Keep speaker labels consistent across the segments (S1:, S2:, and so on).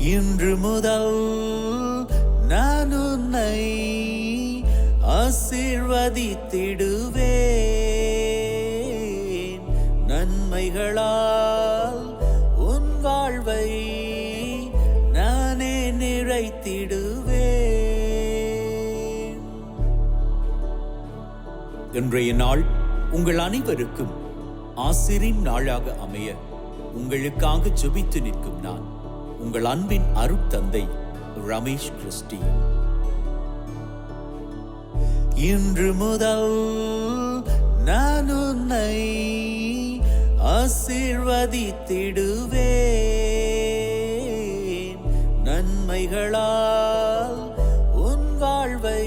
S1: இன்று முதல் நான் உன்னை ஆசீர்வதித்திடுவேன். நன்மைகளால் உன் வாழ்வை நானே நிறைத்திடுவேன். இன்றைய நாள் உங்கள் அனைவருக்கும் ஆசிரின் நாளாக அமைய உங்களுக்காக ஜெபித்து நிற்கும் நான் உங்கள் அன்பின் அருட்தந்தை ரமேஷ் கிறிஸ்டி. இன்று முதல் நான் உன்னை ஆசீர்வதித்திடுவேன். நன்மைகளால் உன் வாழ்வை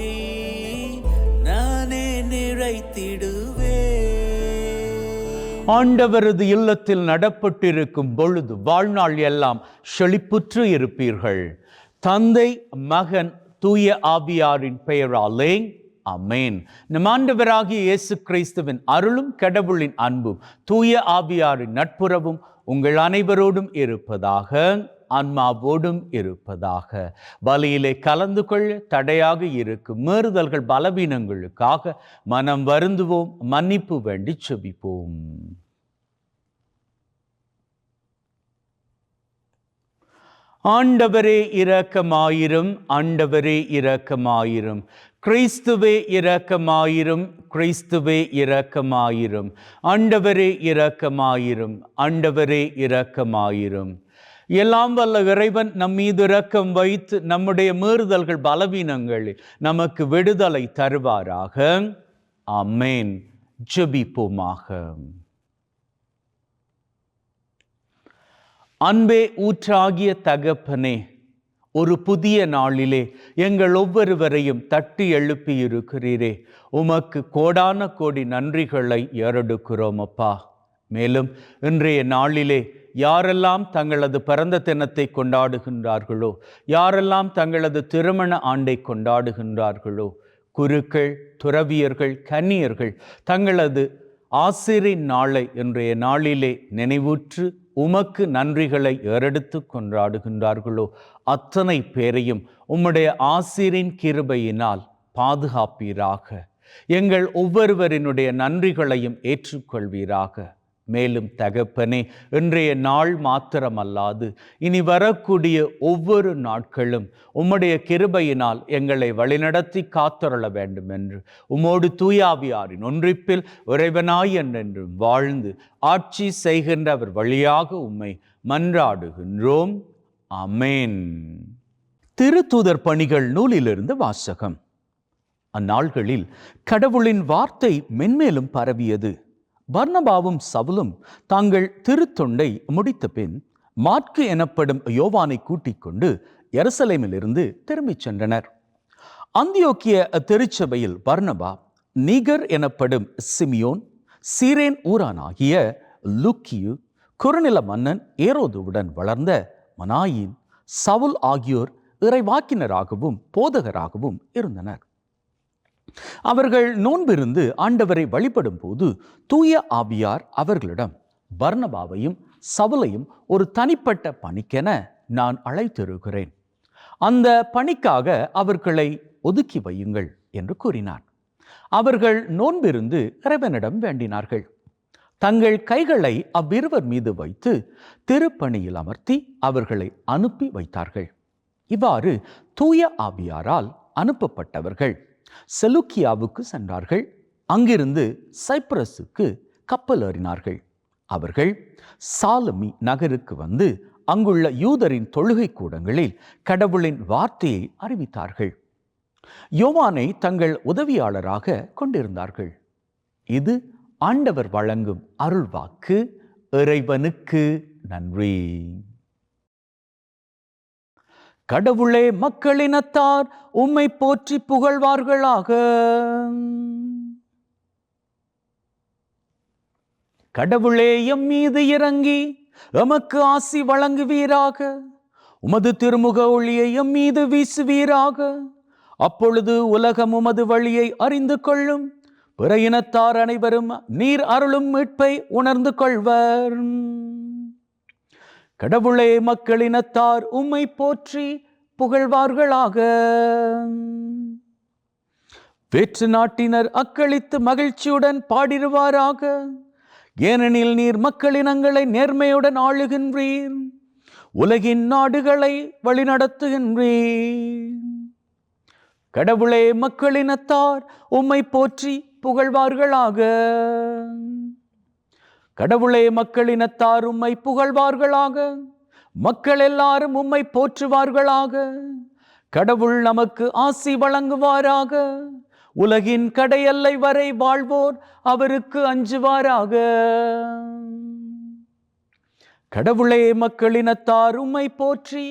S1: நானே நிறைத்திடுவேன்.
S2: ஆண்டவரது இல்லத்தில் நடப்பட்டிருக்கும் பொழுது வாழ்நாள் எல்லாம் செழிப்புற்று இருப்பீர்கள். தந்தை, மகன், தூய ஆவியாரின் பெயராலே ஆமென். நம் ஆண்டவராகிய இயேசு கிறிஸ்துவின் அருளும் கடவுளின் அன்பும் தூய ஆவியாரின் நட்புறவும் உங்கள் அனைவரோடும் இருப்பதாக, ஆன்மாவோடும் இருப்பதாக. பலியிலே கலந்து கொள்ள தடையாக இருக்கும் மீறுதல்கள் பலவீனங்களுக்காக மனம் வருந்துவோம், மன்னிப்பு வேண்டி செபிப்போம். ஆண்டவரே இரக்கமாயிரும், ஆண்டவரே இரக்கமாயிரும். கிறிஸ்துவே இரக்கமாயிரும், கிறிஸ்துவே இரக்கமாயிரும். ஆண்டவரே இரக்கமாயிரும், ஆண்டவரே இரக்கமாயிரும். எல்லாம் வல்ல இறைவன் நம் மீது இரக்கம் வைத்து நம்முடைய மீறுதல்கள் பலவீனங்களில் நமக்கு விடுதலை தருவாராக. ஆமென். ஜெபிப்போமாக. அன்பே ஊற்றாகிய தகப்பனே, ஒரு புதிய நாளிலே எங்கள் ஒவ்வொருவரையும் தட்டி எழுப்பி இருக்கிறீரே, உமக்கு கோடான கோடி நன்றிகளை ஏறெடுக்கிறோம் அப்பா. மேலும் இன்றைய நாளிலே யாரெல்லாம் தங்களது பிறந்த தினத்தை கொண்டாடுகின்றார்களோ, யாரெல்லாம் தங்களது திருமண ஆண்டை கொண்டாடுகின்றார்களோ, குருக்கள், துறவியர்கள், கன்னியர்கள் தங்களது ஆசிரின் நாளை இன்றைய நாளிலே நினைவுற்று உமக்கு நன்றிகளை ஏறெடுத்து கொண்டாடுகின்றார்களோ, அத்தனை பேரையும் உம்முடைய ஆசிரின் கிருபையினால் பாதுகாப்பீராக. எங்கள் ஒவ்வொருவரினுடைய நன்றிகளையும் ஏற்றுக்கொள்வீராக. மேலும் தகப்பனே, இன்றைய நாள் மாத்திரமல்லாது இனி வரக்கூடிய ஒவ்வொரு நாட்களும் உம்முடைய கிருபையினால் எங்களை வழிநடத்தி காத்தருள வேண்டும் என்று உம்மோடு தூயாவியாரின் ஒன்றிப்பில் இறைவனாய் என்றென்றும் வாழ்ந்து ஆட்சி செய்கின்ற அவர் வழியாக உம்மை மன்றாடுகின்றோம். ஆமென். திருத்தூதர் பணிகள் நூலிலிருந்து வாசகம். அந்நாள்களில் கடவுளின் வார்த்தை மென்மேலும் பரவியது. பர்னபாவும் சவுலும் தாங்கள் திருத்தொண்டை முடித்த பின் மாற்கு எனப்படும் யோவானை கூட்டிக் கொண்டு எருசலேமிலிருந்து திரும்பிச் சென்றனர். அந்தியோக்கிய திருச்சபையில் பர்னபா நீகர் எனப்படும் சிமியோன், சீரேன் ஊரானாகிய லூக்கியு, குறுநில மன்னன் ஏரோதுவுடன் வளர்ந்த மனாயின், சவுல் ஆகியோர் இறைவாக்கினராகவும் போதகராகவும் இருந்தனர். அவர்கள் நோன்பிருந்து ஆண்டவரை வழிபடும் போது தூய ஆவியார் அவர்களிடம், பர்னபாவையும் சவுலையும் ஒரு தனிப்பட்ட பணிக்கென நான் அழைத்திருக்கிறேன். அந்த பணிக்காக அவர்களை ஒதுக்கி வையுங்கள் என்று கூறினார். அவர்கள் நோன்பிருந்து இறைவனிடம் வேண்டினார்கள். தங்கள் கைகளை அவ்விருவர் மீது வைத்து திருப்பணியில் அமர்த்தி அவர்களை அனுப்பி வைத்தார்கள். இவ்வாறு தூய ஆவியாரால் அனுப்பப்பட்டவர்கள் செலூக்கியாவுக்கு சென்றார்கள். அங்கிருந்து சைப்ரஸுக்கு கப்பல் ஏறினார்கள். அவர்கள் சாலமி நகருக்கு வந்து அங்குள்ள யூதரின் தொழுகை கூடங்களில் கடவுளின் வார்த்தையை அறிவித்தார்கள். யோவானை தங்கள் உதவியாளராக கொண்டிருந்தார்கள். இது ஆண்டவர் வழங்கும் அருள்வாக்கு. இறைவனுக்கு நன்றி. கடவுளே, மக்களினத்தார் உம்மை போற்றி புகழ்வார்களாக. கடவுளே, எம் மீது இறங்கி எமக்கு ஆசி வழங்குவீராக. உமது திருமுக ஒளியை எம் மீது வீசுவீராக. அப்பொழுது உலகம் உமது வழியை அறிந்து கொள்ளும். பிற இனத்தார் அனைவரும் நீர் அருளும் மீட்பை உணர்ந்து கொள்வர். கடவுளே, மக்களினத்தார் உம்மை போற்றி புகழ்வார்களாக. வேற்று நாட்டினர் அக்களித்து மகிழ்ச்சியுடன் பாடிடுவாராக. ஏனெனில் நீர் மக்களினங்களை நேர்மையுடன் ஆளுகின்றீர், உலகின் நாடுகளை வழிநடத்துகின்றீர். கடவுளே, மக்களினத்தார் உம்மை போற்றி புகழ்வார்களாக. கடவுளே, மக்களினத்தார் உம்மை புகழ்வார்களாக. மக்கள் எல்லாரும் உம்மை போற்றுவார்களாக. கடவுள் நமக்கு ஆசி வழங்குவாராக. உலகின் கடையெல்லை வரை வாழ்வோர் அவருக்கு அஞ்சுவாராக. கடவுளே, மக்களினத்தார் உம்மை போற்றி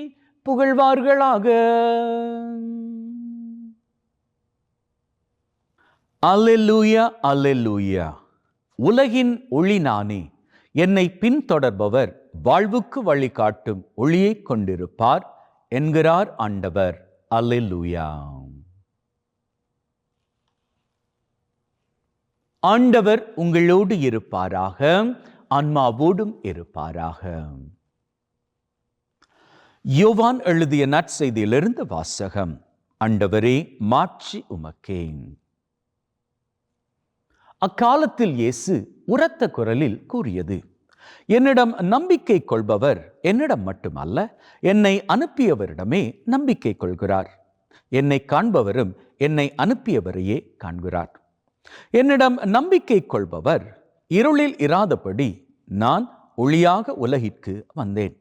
S2: புகழ்வார்களாக. அல்லேலூயா, அல்லேலூயா. உலகின் ஒளி நானே, என்னை பின்தொடர்பவர் வாழ்வுக்கு வழிகாட்டும் ஒளியை கொண்டிருப்பார் என்கிறார் ஆண்டவர். அல்லேலூயா. ஆண்டவர் உங்களோடு இருப்பாராக, ஆன்மாவோடும் இருப்பாராக. யோவான் எழுதிய நற்செய்தியிலிருந்து வாசகம். ஆண்டவரே, மாட்சி உமக்கே. அக்காலத்தில் இயேசு உரத்த குரலில் கூறியது, என்னிடம் நம்பிக்கை கொள்பவர் என்னிடம் மட்டுமல்ல, என்னை அனுப்பியவரிடமே நம்பிக்கை கொள்கிறார். என்னை காண்பவரும் என்னை அனுப்பியவரையே காண்கிறார். என்னிடம் நம்பிக்கை கொள்பவர் இருளில் இராதபடி நான் ஒளியாக உலகிற்கு வந்தேன்.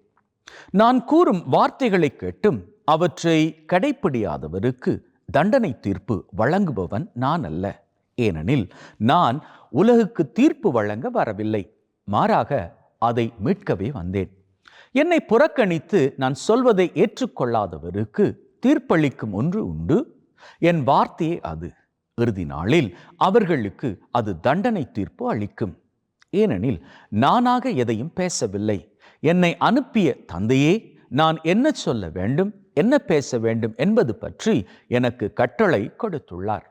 S2: நான் கூறும் வார்த்தைகளை கேட்டும் அவற்றை கடைப்பிடியாதவருக்கு தண்டனை தீர்ப்பு வழங்குபவன் நான் அல்ல. ஏனெனில் நான் உலகுக்கு தீர்ப்பு வழங்க வரவில்லை, மாறாக அதை மீட்கவே வந்தேன். என்னை புறக்கணித்து நான் சொல்வதை ஏற்றுக்கொள்ளாதவருக்கு தீர்ப்பளிக்கும் ஒன்று உண்டு. என் வார்த்தையே அது. இறுதி நாளில் அவர்களுக்கு அது தண்டனை தீர்ப்பு அளிக்கும். ஏனெனில் நானாக எதையும் பேசவில்லை, என்னை அனுப்பிய தந்தையே நான் என்ன சொல்ல வேண்டும், என்ன பேச வேண்டும் என்பது பற்றி எனக்கு கட்டளை கொடுத்துள்ளார்.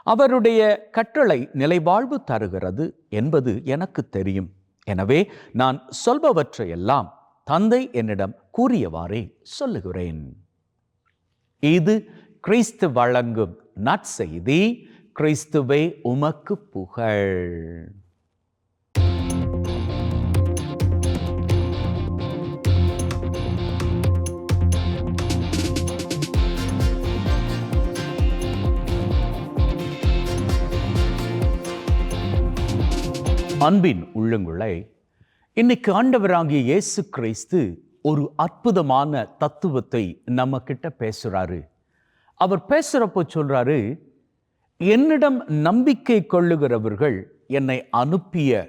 S2: அவருடைய கட்டளை நிலைவாழ்வு தருகிறது என்பது எனக்கு தெரியும். எனவே நான் சொல்பவற்றையெல்லாம் தந்தை என்னிடம் கூறியவாறே சொல்லுகிறேன். இது கிறிஸ்து வழங்கும் நற்செய்தி. கிறிஸ்துவே உமக்கு புகழ். அன்பின் உள்ளங்களே, இன்னைக்கு ஆண்டவராகிய இயேசு கிறிஸ்து ஒரு அற்புதமான தத்துவத்தை நம்ம கிட்ட பேசுறாரு. அவர் பேசுறப்போ சொல்றாரு, என்னிடம் நம்பிக்கை கொள்ளுகிறவர்கள் என்னை அனுப்பிய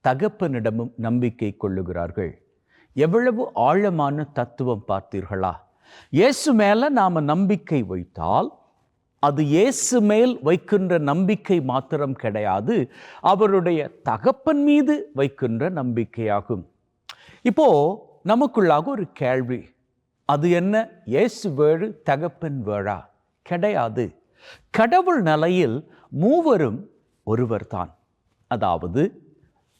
S2: தகப்பனிடமும் நம்பிக்கை கொள்ளுகிறார்கள். எவ்வளவு ஆழமான தத்துவம் பார்த்தீர்களா? இயேசு மேல நாம நம்பிக்கை வைத்தால் அது இயேசு மேல் வைக்கின்ற நம்பிக்கை மாத்திரம் கிடையாது, அவருடைய தகப்பன் மீது வைக்கின்ற நம்பிக்கையாகும். இப்போ நமக்குள்ளாக ஒரு கேள்வி, அது என்ன? இயேசு வேறு தகப்பன் வேறா? கிடையாது. கடவுள் நிலையில் மூவரும் ஒருவர் தான். அதாவது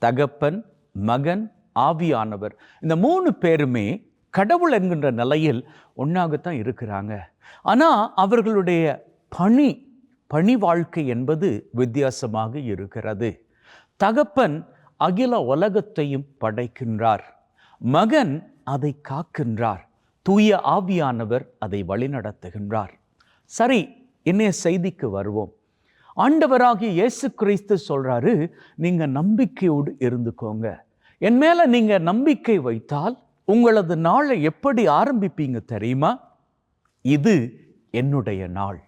S2: தகப்பன், மகன், ஆவியானவர், இந்த மூணு பேருமே கடவுள் என்கின்ற நிலையில் ஒன்றாகத்தான் இருக்கிறாங்க. ஆனால் அவர்களுடைய பணி வாழ்க்கை என்பது வித்தியாசமாக இருக்கிறது. தகப்பன் அகில உலகத்தையும் படைக்கின்றார், மகன் அதை காக்கின்றார், தூய ஆவியானவர் அதை வழிநடத்துகின்றார். சரி, இன்னைய செய்திக்கு வருவோம். ஆண்டவராகிய இயேசு கிறிஸ்து சொல்றாரு, நீங்க நம்பிக்கையோடு இருந்துக்கோங்க. என் மேல நீங்க நம்பிக்கை வைத்தால் உங்களது நாளை எப்படி ஆரம்பிப்பீங்க தெரியுமா? இது என்னுடைய நாள்.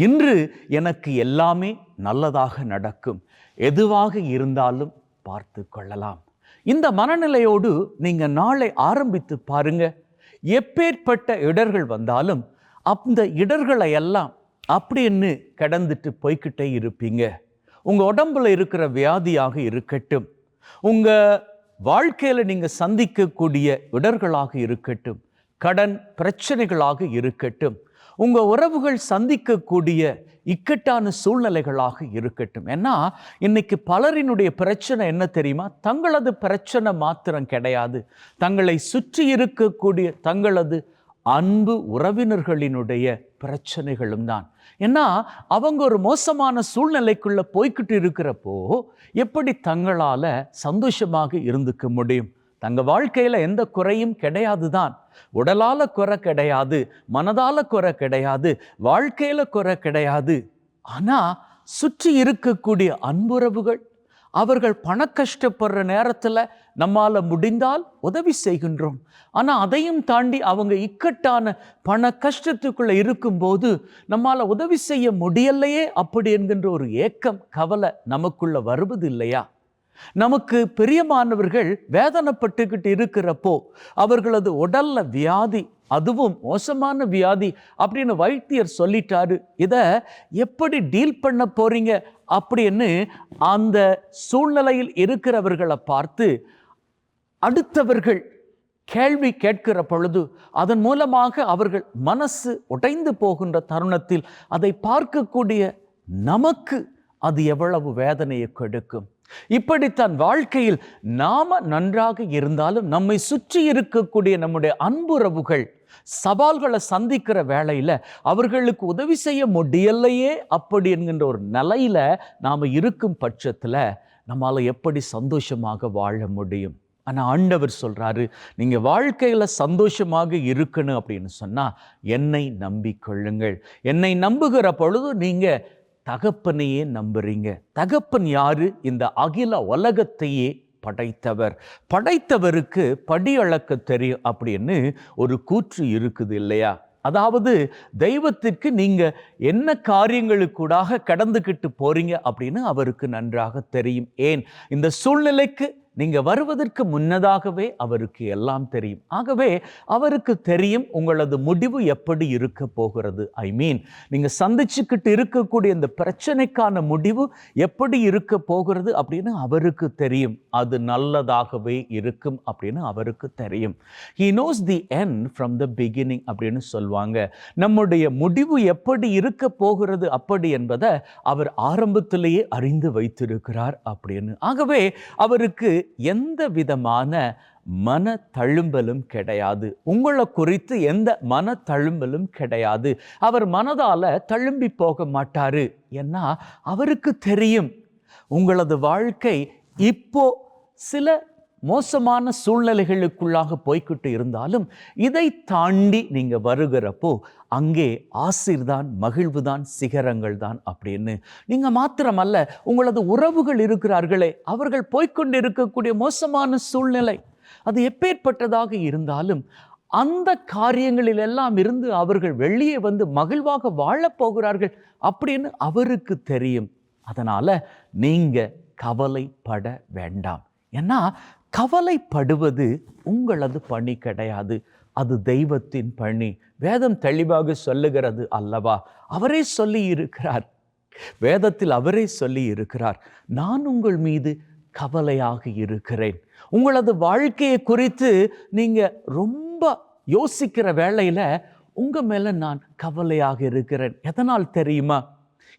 S2: இன்று எனக்கு எல்லாமே நல்லதாக நடக்கும், எதுவாக இருந்தாலும் பார்த்து கொள்ளலாம். இந்த மனநிலையோடு நீங்க நாளை ஆரம்பித்து பாருங்க. எப்பேற்பட்ட இடர்கள் வந்தாலும் அந்த இடர்களை எல்லாம் அப்படின்னு கடந்துட்டு போய்கிட்டே இருப்பீங்க. உங்க உடம்புல இருக்கிற வியாதியாக இருக்கட்டும், உங்க வாழ்க்கையில நீங்க சந்திக்கக்கூடிய இடர்களாக இருக்கட்டும், கடன் பிரச்சனைகளாக இருக்கட்டும், உங்க உறவுகள் சந்திக்கக்கூடிய இக்கட்டான சூழ்நிலைகளாக இருக்கட்டும். ஏன்னா இன்னைக்கு பலரினுடைய பிரச்சனை என்ன தெரியுமா? தங்களது பிரச்சனை மாத்திரம் கிடையாது, தங்களை சுற்றி இருக்கக்கூடிய தங்களது அன்பு உறவினர்களினுடைய பிரச்சனைகளும் தான். ஏன்னா அவங்க ஒரு மோசமான சூழ்நிலைக்குள்ள போய்கிட்டு இருக்கிறப்போ எப்படி தங்களால சந்தோஷமாக இருந்துக்க முடியும்? தங்க வாழ்க்கையில எந்த குறையும் கிடையாது தான். உடலால குறை கிடையாது, மனதால குறை கிடையாது, வாழ்க்கையில குறை கிடையாது. ஆனா சுற்றி இருக்கக்கூடிய அன்புறவுகள், அவர்கள் பண கஷ்டப்படுற நேரத்துல நம்மால முடிந்தால் உதவி செய்கின்றோம். ஆனா அதையும் தாண்டி அவங்க இக்கட்டான பண கஷ்டத்துக்குள்ள இருக்கும்போது நம்மால உதவி செய்ய முடியலையே அப்படி என்கின்ற ஒரு ஏக்கம், கவலை நமக்குள்ள வருவது இல்லையா? நமக்கு பிரியமானவர்கள் வேதனைப்பட்டுக்கிட்டு இருக்கிறப்போ, அவர்களது உடல்ல வியாதி, அதுவும் மோசமான வியாதி அப்படின்னு வைத்தியர் சொல்லிட்டாரு, இதை எப்படி டீல் பண்ண போறீங்க அப்படின்னு அந்த சூழ்நிலையில் இருக்கிறவர்களை பார்த்து அடுத்தவர்கள் கேள்வி கேட்கிற பொழுது அதன் மூலமாக அவர்கள் மனசு உடைந்து போகின்ற தருணத்தில் அதை பார்க்கக்கூடிய நமக்கு அது எவ்வளவு வேதனையை கொடுக்கும். இப்படித்தான் வாழ்க்கையில் நாம நன்றாக இருந்தாலும் நம்மை சுற்றி இருக்கக்கூடிய நம்முடைய அன்புறவுகள் சவால்களை சந்திக்கிற வேளையில அவர்களுக்கு உதவி செய்ய முடியலையே அப்படி என்கின்ற ஒரு நிலையில நாம இருக்கும் பட்சத்துல நம்மால எப்படி சந்தோஷமாக வாழ முடியும்? ஆனா ஆண்டவர் சொல்றாரு, நீங்க வாழ்க்கையில சந்தோஷமாக இருக்கணும் அப்படின்னு சொன்னா என்னை நம்பிக்கொள்ளுங்கள். என்னை நம்புகிற பொழுது நீங்க தகப்பனையே நம்புறீங்க. தகப்பன் யாரு? இந்த அகில உலகத்தையே படைத்தவர். படைத்தவருக்கு படி அளக்க தெரியும் அப்படின்னு ஒரு கூற்று இருக்குது இல்லையா? அதாவது தெய்வத்திற்கு நீங்க என்ன காரியங்களுக்கூடாக கடந்துக்கிட்டு போறீங்க அப்படின்னு அவருக்கு நன்றாக தெரியும். ஏன், இந்த சூழ்நிலைக்கு நீங்க வருவதற்கு முன்னதாகவே அவருக்கு எல்லாம் தெரியும். ஆகவே அவருக்கு தெரியும் உங்களது முடிவு எப்படி இருக்க போகிறது. நீங்க சந்திச்சுக்கிட்டு இருக்கக்கூடிய இந்த பிரச்சனைக்கான முடிவு எப்படி இருக்க போகிறது அப்படின்னு அவருக்கு தெரியும். அது நல்லதாகவே இருக்கும் அப்படின்னு அவருக்கு தெரியும். He knows the end from the beginning அப்படின்னு சொல்லுவாங்க. நம்முடைய முடிவு எப்படி இருக்க போகிறது அப்படி என்பதை அவர் ஆரம்பத்திலேயே அறிந்து வைத்திருக்கிறார் அப்படின்னு. ஆகவே அவருக்கு எந்த விதமான மன தழும்பலும் கிடையாது. உங்களை குறித்து எந்த மன தழும்பலும் கிடையாது. அவர் மனதால தழும்பி போக மாட்டாரு. ஏன்னா அவருக்கு தெரியும் உங்களது வாழ்க்கை இப்போ சில மோசமான சூழ்நிலைகளுக்குள்ளாக போய்கிட்டு இருந்தாலும் இதை தாண்டி நீங்க வருகிறப்போ அங்கே ஆசீர்தான், மகிழ்வுதான், சிகரங்கள் தான் அப்படின்னு. நீங்க மாத்திரமல்ல, உங்களது உறவுகள் இருக்கிறார்களே, அவர்கள் போய்கொண்டு இருக்கக்கூடிய மோசமான சூழ்நிலை அது எப்பேற்பட்டதாக இருந்தாலும் அந்த காரியங்களில் எல்லாம் இருந்து அவர்கள் வெளியே வந்து மகிழ்வாக வாழப் போகிறார்கள் அப்படின்னு அவருக்கு தெரியும். அதனால நீங்க கவலைப்பட வேண்டாம். ஏன்னா கவலைப்படுவது உங்களது பணி கிடையாது, அது தெய்வத்தின் பணி. வேதம் தெளிவாக சொல்லுகிறது அல்லவா? அவரே சொல்லி இருக்கிறார், வேதத்தில் அவரே சொல்லி இருக்கிறார், நான் உங்கள் மீது கவலையாக இருக்கிறேன். உங்களது வாழ்க்கையை குறித்து நீங்க ரொம்ப யோசிக்கிற வேளையில உங்க மேல நான் கவலையாக இருக்கிறேன். எதனால் தெரியுமா?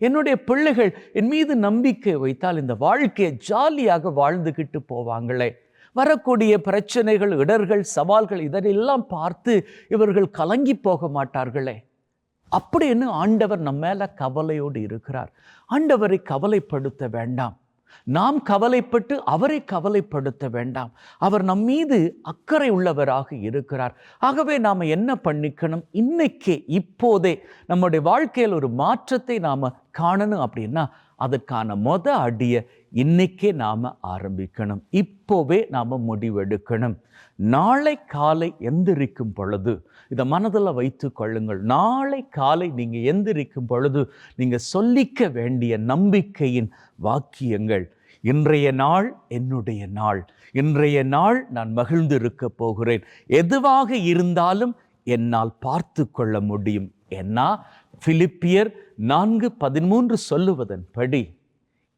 S2: என்னுடைய பிள்ளைகள் என் மீது நம்பிக்கை வைத்தால் இந்த வாழ்க்கையை ஜாலியாக வாழ்ந்துகிட்டு போவாங்களே. வரக்கூடிய பிரச்சனைகள், இடர்கள், சவால்கள் இதெல்லாம் பார்த்து இவர்கள் கலங்கி போக மாட்டார்களே அப்படின்னு ஆண்டவர் நம்ம மேல கவலையோடு இருக்கிறார். ஆண்டவரை கவலைப்படுத்த வேண்டாம். நாம் கவலைப்பட்டு அவரை கவலைப்படுத்த வேண்டாம். அவர் நம் மீது அக்கறை உள்ளவராக இருக்கிறார். ஆகவே நாம் என்ன பண்ணிக்கணும்? இன்னைக்கே, இப்போதே நம்முடைய வாழ்க்கையில் ஒரு மாற்றத்தை நாம் காணணும் அப்படின்னா அதுக்கான அடியை இன்னைக்கே நாம் ஆரம்பிக்கணும். இப்போவே நாம் முடிவெடுக்கணும். நாளை காலை எந்திரிக்கும் பொழுது இதை மனதில் வைத்து கொள்ளுங்கள். நாளை காலை நீங்கள் எந்திரிக்கும் பொழுது நீங்கள் சொல்லிக்க வேண்டிய நம்பிக்கையின் வாக்கியங்கள், இன்றைய நாள் என்னுடைய நாள், இன்றைய நாள் நான் மகிழ்ந்து இருக்க போகிறேன், எதுவாக இருந்தாலும் என்னால் பார்த்து கொள்ள முடியும். ஏன்னா பிலிப்பியர் 4:13 சொல்லுவதன்படி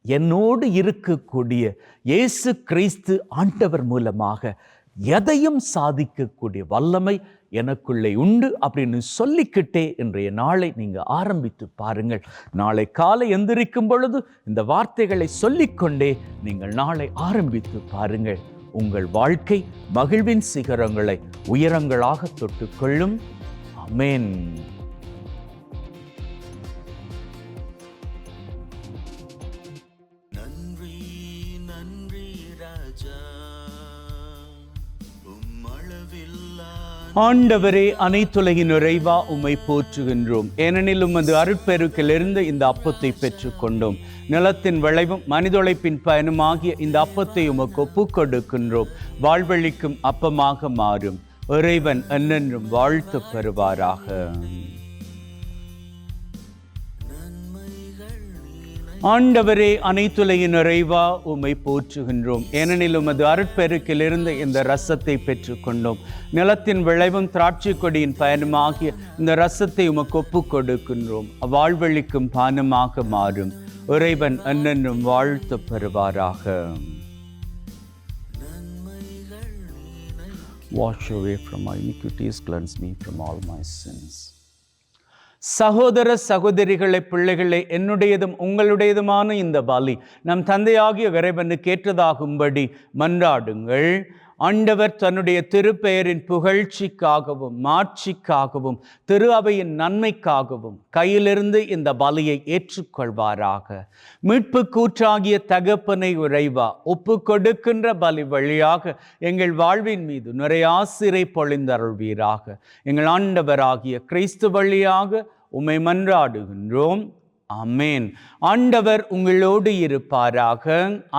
S2: என்னோடு இருக்கக்கூடிய இயேசு கிறிஸ்து ஆண்டவர் மூலமாக எதையும் சாதிக்கக்கூடிய வல்லமை எனக்குள்ளே உண்டு அப்படின்னு சொல்லிக்கிட்டே இன்றைய நாளை நீங்கள் ஆரம்பித்து பாருங்கள். நாளை காலை எந்திரிக்கும் பொழுது இந்த வார்த்தைகளை சொல்லிக்கொண்டே நீங்கள் நாளை ஆரம்பித்து பாருங்கள். உங்கள் வாழ்க்கை மகிழ்வின் சிகரங்களை உயரங்களாக தொட்டுக்கொள்ளும். ஆமென்.
S1: நன்றி நன்றி ராஜா,
S2: ஆண்டவரே, அனைத்துலகின் நிறைவா உம்மை போற்றுகின்றோம். ஏனெனில் உமது அருட்பெருக்கிலிருந்து இந்த அப்பத்தை பெற்றுக் கொண்டோம். நிலத்தின் விளைவும் மனிதொழைப்பின் பயனுமாகிய இந்த அப்பத்தை உமக்கு ஒப்புக் கொடுக்கின்றோம். வாழ்வழிக்கும் அப்பமாக மாறும். இறைவன் என்னென்றும் வாழ்த்து பெறுவாராக. ஆண்டவரே, அனைத்துலகின் நிறைவா உம்மை போற்றுகின்றோம். ஏனெனில் உமது அருட்பெருக்கிலிருந்து இந்த ரசத்தை பெற்றுக் கொண்டோம். நிலத்தின் விளைவும் திராட்சை கொடியின் பயனுமாகிய இந்த ரசத்தை உமக்கு ஒப்புக் கொடுக்கின்றோம். வாழ்வழிக்கும் பானமாக மாறும். இறைவன் என்னென்றும் வாழ்த்து பெறுவாராக. Wash away from my iniquities, cleanse me from all my sins. சகோதர சகோதரிகளை, பிள்ளைகளை, என்னுடையதும் உங்களுடையதுமான இந்த பலி நம் தந்தையாகிய இறைவனுக்கு ஏற்றதாகும்படி மன்றாடுங்கள். ஆண்டவர் தன்னுடைய திருப்பெயரின் புகழ்ச்சிக்காகவும் மாட்சிக்காகவும் திரு அவையின் நன்மைக்காகவும் கையிலிருந்து இந்த பலியை ஏற்றுக்கொள்வாராக. மீட்பு கூற்றாகிய தகப்பனை இறைவா, ஒப்பு கொடுக்கின்ற பலி வழியாக எங்கள் வாழ்வின் மீது நிறைய ஆசிரை பொழிந்தருள்வீராக. எங்கள் ஆண்டவராகிய கிறிஸ்து வழியாக உம்மை மன்றாடுகின்றோம். ஆமென். ஆண்டவர் உங்களோடு இருப்பாராக,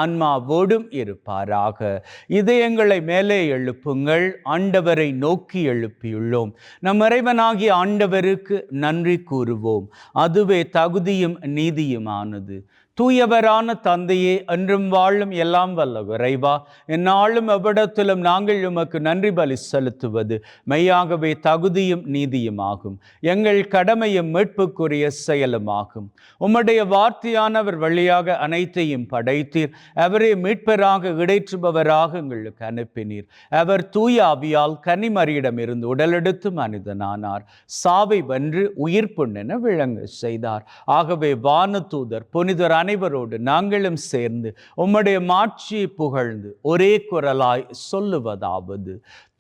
S2: ஆன்மாவோடும் இருப்பாராக. இதயங்களை மேலே எழுப்புங்கள். ஆண்டவரை நோக்கி எழுப்பியுள்ளோம். நம் இறைவனாகிய ஆண்டவருக்கு நன்றி கூறுவோம். அதுவே தகுதியும் நீதியுமானது. தூயவரான தந்தையே, என்றும் வாழும் எல்லாம் வல்ல இறைவா, எந்நாளும் எவ்விடத்திலும் நாங்கள் உமக்கு நன்றி பலி செலுத்துவது மெய்யாகவே தகுதியும் நீதியுமாகும். எங்கள் கடமையும் மீட்புக்குரிய செயலுமாகும். உம்முடைய வார்த்தையானவர் வழியாக அனைத்தையும் படைத்தீர். அவரே மீட்பராக இடைற்றுபவராக எங்களுக்கு அனுப்பினீர். அவர் தூய ஆவியால் கன்னிமரியிடமிருந்து உடலெடுத்து மனிதனானார். சாவை வென்று உயிர்ப்புண்ணென விளங்க செய்தார். ஆகவே வானதூதர் புனிதர் அனைவரோடு நாங்களும் சேர்ந்து உம்முடைய மாட்சியை புகழ்ந்து ஒரே குரலாய் சொல்லுவதாவது: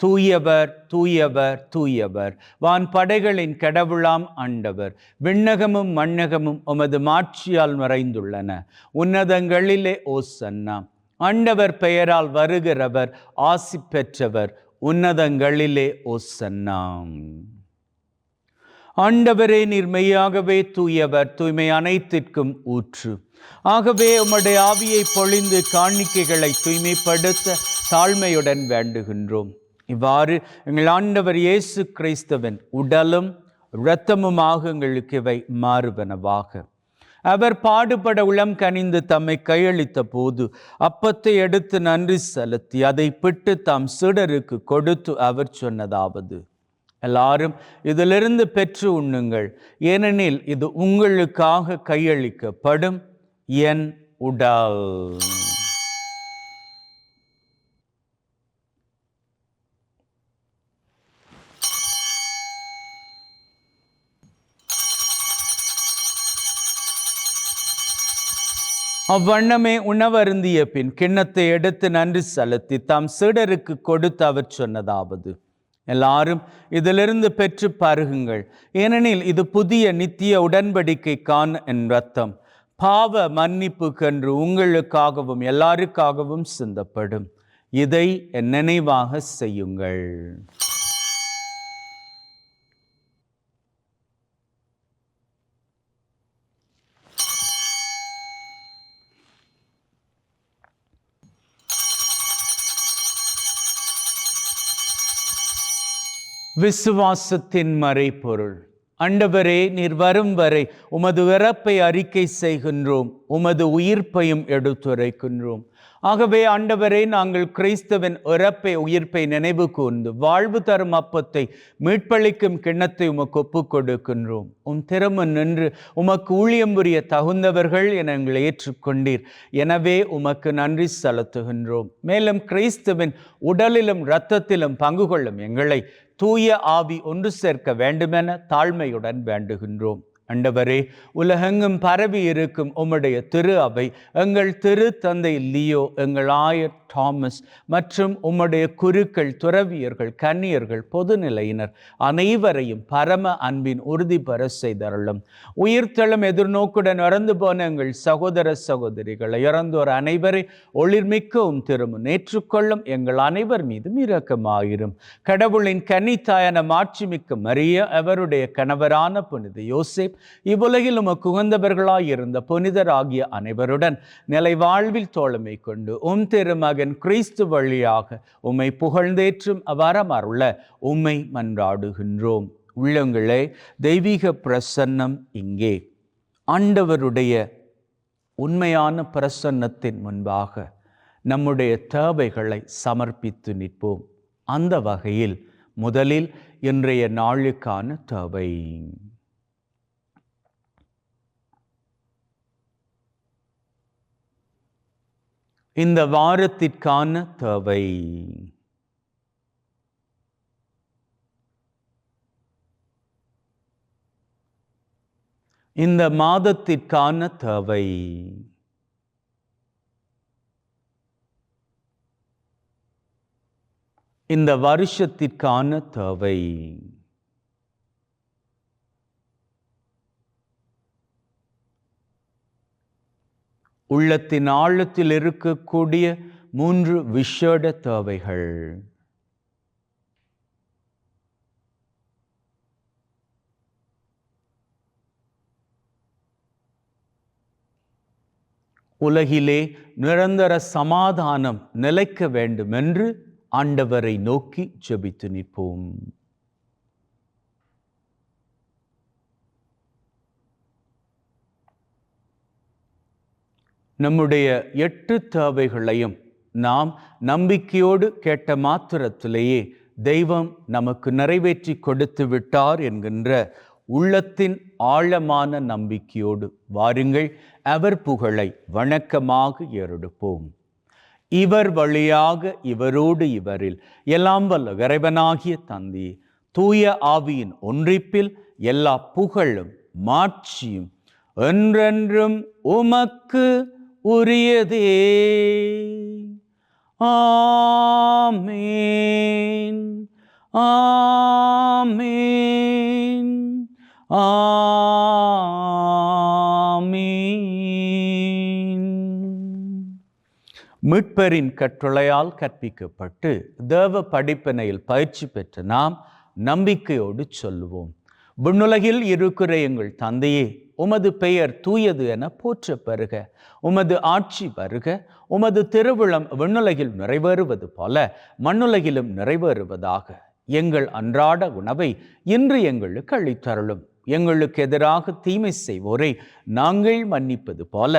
S2: தூயவர் தூயவர் தூயவர், வான் படைகளின் கடவுளாம் ஆண்டவர். விண்ணகமும் மண்ணகமும் உமது மாட்சியால் நிறைந்துள்ளன. உன்னதங்களிலே ஓசன்னா. ஆண்டவர் பெயரால் வருகிறவர் ஆசி பெற்றவர். உன்னதங்களிலே ஓசன்னா. ஆண்டவரே, நீர் மெய்யாகவே தூயவர், தூய்மை அனைத்திற்கும் ஊற்று. ஆகவே உம்முடைய ஆவியை பொழிந்து காணிக்கைகளை தூய்மைப்படுத்த தாழ்மையுடன் வேண்டுகின்றோம். இவ்வாறு எங்கள் ஆண்டவர் இயேசு கிறிஸ்துவின் உடலும் இரத்தமுமாக எங்களுக்கு இவை மாறுவனவாக. அவர் பாடுபட உளம் கனிந்து தம்மை கையளித்த போது அப்பத்தை எடுத்து நன்றி செலுத்தி அதை பிட்டு தம் சீடருக்கு கொடுத்து அவர் சொன்னதாவது: எல்லாரும் இதிலிருந்து பெற்று உண்ணுங்கள், ஏனெனில் இது உங்களுக்காக கையளிக்கப்படும் என் உடல். அவ்வண்ணமே உணவருந்திய பின் கிண்ணத்தை எடுத்து நன்றி செலுத்தி தம் சீடருக்கு கொடுத்து அவர் சொன்னதாவது: எல்லாரும் இதிலிருந்து பெற்று பருகுங்கள், ஏனெனில் இது புதிய நித்திய உடன்படிக்கைக்கான என் இரத்தம், பாவ மன்னிப்புக்கென்று உங்களுக்காகவும் எல்லாருக்காகவும் சிந்தப்படும். இதை என் நினைவாக செய்யுங்கள். விசுவாசத்தின் மறைபொருள். ஆண்டவரே, நீர் வரும் வரை உமது இறப்பை அறிக்கை செய்கின்றோம், உமது உயிர்ப்பையும் எடுத்துரைக்கின்றோம். ஆகவே ஆண்டவரே, நாங்கள் கிறிஸ்துவின் இறப்பை உயிர்ப்பை நினைவு கூர்ந்து வாழ்வு தரும் அப்பத்தை மீட்பளிக்கும் கிண்ணத்தை உமக்கு ஒப்புக் கொடுக்கின்றோம். திருமண் நின்று உமக்கு ஊழியம் புரிய தகுந்தவர்கள் என எங்களை ஏற்றுக்கொண்டீர். எனவே உமக்கு நன்றி செலுத்துகின்றோம். மேலும் கிறிஸ்துவின் உடலிலும் இரத்தத்திலும் பங்கு கொள்ளும் எங்களை தூய ஆவி ஒன்று சேர்க்க வேண்டுமென தாழ்மையுடன் வேண்டுகின்றோம். ஆண்டவரே, உலகெங்கும் பரவி இருக்கும் உம்முடைய திரு அவை, எங்கள் திரு தந்தை லியோ, எங்கள் ஆயர் தாமஸ் மற்றும் உம்முடைய குருக்கள், துறவியர்கள், கன்னியர்கள், பொதுநிலையினர் அனைவரையும் பரம அன்பின் உறுதி பெற செய்தருளும். உயிர்த்தெழும் எதிர்நோக்குடன் இறந்து போன எங்கள் சகோதர சகோதரிகளை, இறந்தோர் அனைவரை ஒளிர்மிக்கவும் திருமுன் ஏற்றுக்கொள்ளும். எங்கள் அனைவர் மீதும் இரக்கமாயிரும். கடவுளின் கன்னித்தாயான மாட்சிமிக்க மரியா, அவருடைய கணவரான புனித யோசேப், இவ்வுலகில் உமக்கு உகந்தவர்களாயிருந்த புனிதராகிய அனைவருடன் நிலை வாழ்வில் தோழமை கொண்டு திருமகன் கிறிஸ்து வழியாக உம்மை புகழ்ந்தேற்றும் வரமருள உம்மை மன்றாடுகின்றோம். உள்ளங்களே, தெய்வீக பிரசன்னம் இங்கே. ஆண்டவருடைய உண்மையான பிரசன்னத்தின் முன்பாக நம்முடைய தேவைகளை சமர்ப்பித்து நிற்போம். அந்த வகையில் முதலில் இன்றைய நாளுக்கான தேவை. இந்த வாரத்திற்கான தேவை. இந்த மாதத்திற்கான தேவை. இந்த வருஷத்திற்கான தேவை. உள்ளத்தின் ஆழத்தில் இருக்கக்கூடிய 3 விசேட தேவைகள். உலகிலே நிரந்தர சமாதானம் நிலைக்க வேண்டும் என்று ஆண்டவரை நோக்கி ஜெபித்து நிற்போம். நம்முடைய 8 தேவைகளையும் நாம் நம்பிக்கையோடு கேட்ட மாத்திரத்திலேயே தெய்வம் நமக்கு நிறைவேற்றி கொடுத்து விட்டார் என்கின்ற உள்ளத்தின் ஆழமான நம்பிக்கையோடு வாருங்கள், அவர் புகழை வணக்கமாக ஏறெடுப்போம். இவர் வழியாக, இவரோடு, இவரில் எல்லாம் வல்ல இறைவனாகிய தந்தை, தூய ஆவியின் ஒன்றிப்பில் எல்லா புகழும் மாட்சியும் என்றென்றும் உமக்கு உரியதே. ஆமேன், ஆமேன், ஆமேன். மீட்பரின் கட்டளையால் கற்பிக்கப்பட்டு தேவ படிப்பினையில் பயிற்சி பெற்ற நாம் நம்பிக்கையோடு சொல்லுவோம். விண்ணுலகில் இருக்கிற எங்கள் தந்தையே, உமது பெயர் தூயது என போற்ற பெறுக. உமது ஆட்சி வருக. உமது திருவுளம் விண்ணுலகில் நிறைவேறுவது போல மண்ணுலகிலும் நிறைவேறுவதாக. எங்கள் அன்றாட உணவை இன்று எங்களுக்கு அளித்தருளும். எங்களுக்கு எதிராக தீமை செய்வோரை நாங்கள் மன்னிப்பது போல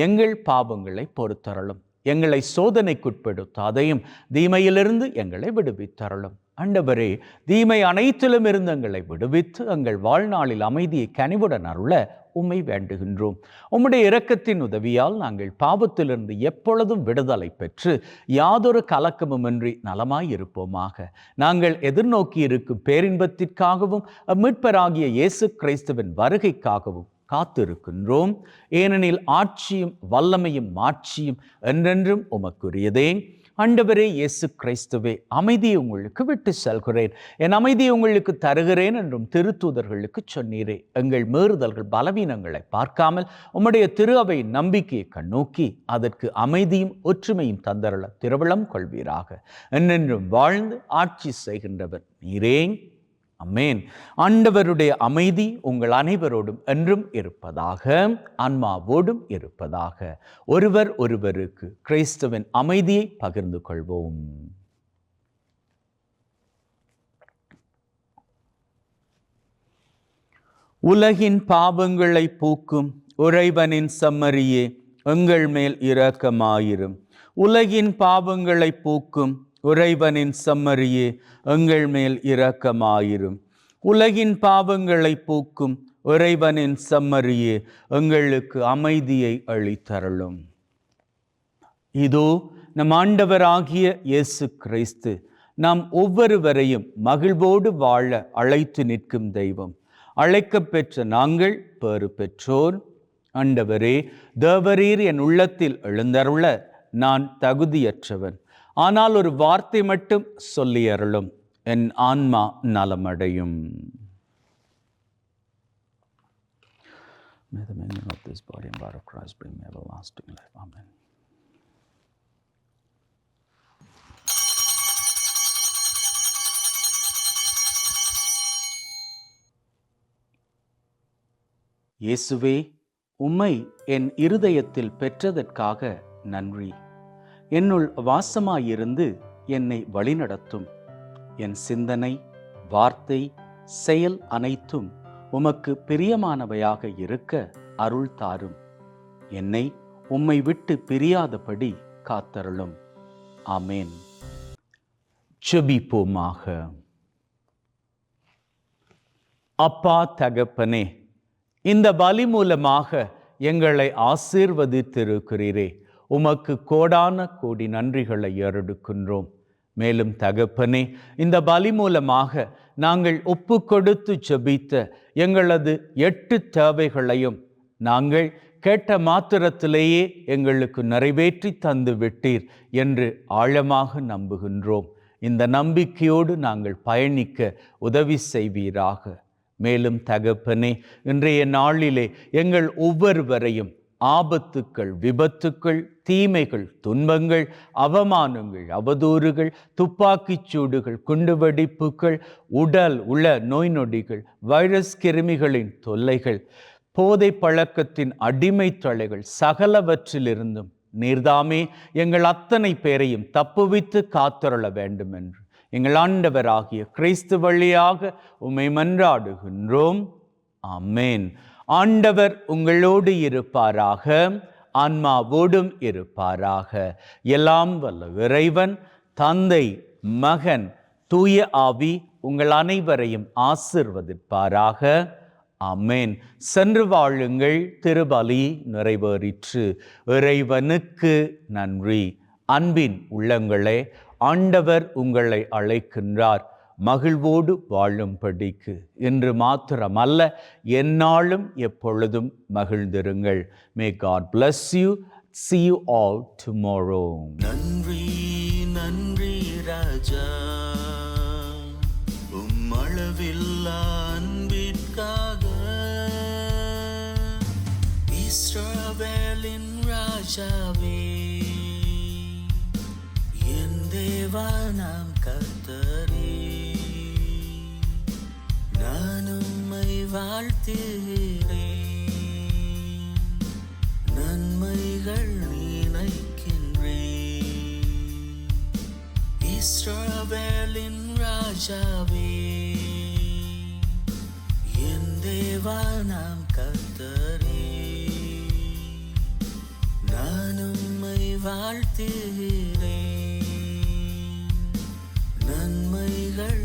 S2: எங்கள் பாவங்களை பொறுத்தருளும். எங்களை சோதனைக்குட்படுத்தாதையும் தீமையிலிருந்து எங்களை விடுவித்தருளும். ஆண்டவரே, தீமை அனைத்திலும் இருந்து எங்களை விடுவித்து எங்கள் வாழ்நாளில் அமைதியை கனிவுடன் அருள உம்மை வேண்டுகின்றோம். உம்முடைய இரக்கத்தின் உதவியால் நாங்கள் பாவத்திலிருந்து எப்பொழுதும் விடுதலை பெற்று யாதொரு கலக்கமுமின்றி நலமாயிருப்போமாக. நாங்கள் எதிர்நோக்கி இருக்கும் பேரின்பத்திற்காகவும் மீட்பராகிய இயேசு கிறிஸ்துவின் வருகைக்காகவும் காத்திருக்கின்றோம். ஏனெனில் ஆட்சியும் வல்லமையும் மாட்சியும் என்றென்றும் உமக்குரியதே. ஆண்டவரே இயேசு கிறிஸ்துவே, அமைதியை உங்களுக்கு விட்டு செல்கிறேன், என் அமைதியை உங்களுக்கு தருகிறேன் என்றும் திருத்தூதர்களுக்கு சொன்னீரே. எங்கள் மீறுதல்கள் பலவீனங்களை பார்க்காமல் உம்முடைய திரு அவை நம்பிக்கையை கண்ணோக்கி அதற்கு அமைதியும் ஒற்றுமையும் தந்தருள திருவிழம் கொள்வீராக. என்றென்றும் வாழ்ந்து ஆட்சி செய்கின்றவர் நீரே. அமேன். ஆண்டவருடைய அமைதி உங்கள் அனைவரோடும் என்றும் இருப்பதாக, ஆன்மாவோடும் இருப்பதாக. ஒருவர் ஒருவருக்கு கிறிஸ்துவின் அமைதியை பகிர்ந்து கொள்வோம். உலகின் பாவங்களை போக்கும் இறைவனின் செம்மறியே, எங்கள் மேல் இரக்கமாயிரும். உலகின் பாவங்களை போக்கும் இறைவனின் செம்மறியே, எங்கள் மேல் இரக்கமாயிரும். உலகின் பாவங்களை போக்கும் இறைவனின் செம்மறியே, எங்களுக்கு அமைதியை அளித்தருளும். இதோ நம் ஆண்டவராகிய இயேசு கிறிஸ்து நாம் ஒவ்வொருவரையும் மகிழ்வோடு வாழ அழைத்து நிற்கும் தெய்வம். அழைக்கப் பெற்ற நாங்கள் பேறு பெற்றோர். ஆண்டவரே, தேவரீர் என் உள்ளத்தில் எழுந்தருள நான் தகுதியற்றவன். ஆனால் ஒரு வார்த்தை மட்டும் சொல்லி அருளும், என் ஆன்மா நலமடையும். May the meaning of this body and blood of Christ bring me everlasting life. Amen. இயேசுவே, உம்மை என் இருதயத்தில் பெற்றதற்காக நன்றி. என்னுள் வாசமாயிருந்து என்னை வழிநடத்தும். என் சிந்தனை, வார்த்தை, செயல் அனைத்தும் உமக்கு பிரியமானவையாக இருக்க அருள் தாரும். என்னை உம்மை விட்டு பிரியாதபடி காத்தருளும். ஆமேன். ஜெபிப்போமாக. அப்பா தகப்பனே, இந்த பலி மூலமாக எங்களை ஆசீர்வதித்திருக்கிறீரே, உமக்கு கோடான கோடி நன்றிகளை ஏறெடுக்கின்றோம். மேலும் தகப்பனே, இந்த பலி மூலமாக நாங்கள் ஒப்பு கொடுத்து ஜெபித்த எங்களது 8 தேவைகளையும் நாங்கள் கேட்ட மாத்திரத்திலேயே எங்களுக்கு நிறைவேற்றி தந்து விட்டீர் என்று ஆழமாக நம்புகின்றோம். இந்த நம்பிக்கையோடு நாங்கள் பயணிக்க உதவி செய்வீராக. மேலும் தகப்பனே, இன்றைய நாளிலே எங்கள் ஒவ்வொருவரையும் ஆபத்துக்கள், விபத்துக்கள், தீமைகள், துன்பங்கள், அவமானங்கள், அவதூறுகள், துப்பாக்கிச் சூடுகள், குண்டுவெடிப்புகள், உடல் உள்ள நோய் நொடிகள், வைரஸ் கிருமிகளின் தொல்லைகள், போதை பழக்கத்தின் அடிமை தொல்லைகள் சகலவற்றிலிருந்தும் நீர்தாமே எங்கள் அத்தனை பேரையும் தப்புவித்து காத்தருள வேண்டும் என்று எங்கள் ஆண்டவராகிய கிறிஸ்து வழியாக உம்மை மன்றாடுகின்றோம். ஆமேன். ஆண்டவர் உங்களோடு இருப்பாராக, ஆன்மாவோடும் இருப்பாராக. எல்லாம் வல்ல இறைவன் தந்தை, மகன், தூய ஆவி உங்கள் அனைவரையும் ஆசீர்வதிப்பாராக. ஆமேன். சென்று வாழுங்கள். திருபலி நிறைவேறிற்று. இறைவனுக்கு நன்றி. அன்பின் உள்ளங்களே, ஆண்டவர் உங்களை அழைக்கின்றார் மகிழ்வோடு வாழும்படிக்கு. இன்று மாத்திரமல்ல, எந்நாளும் எப்பொழுதும் மகிழ்ந்திருங்கள். May God bless you. See you all tomorrow.
S1: நன்றி நன்றி ராஜா, உம்மளவில்லா அன்பிற்காக. இஸ்ரவேலின் ராஜாவே, தேவானாம் கர்த்தரே, நான் உம்மை வாழ்த்துகிறேன். நன்மைகள் நினைக்கின்றேன். இஸ்ரவேலின் ராஜாவே, என் தேவானாம் கர்த்தரே, நான் உம்மை வாழ்த்துகிறேன். நன்மைகள்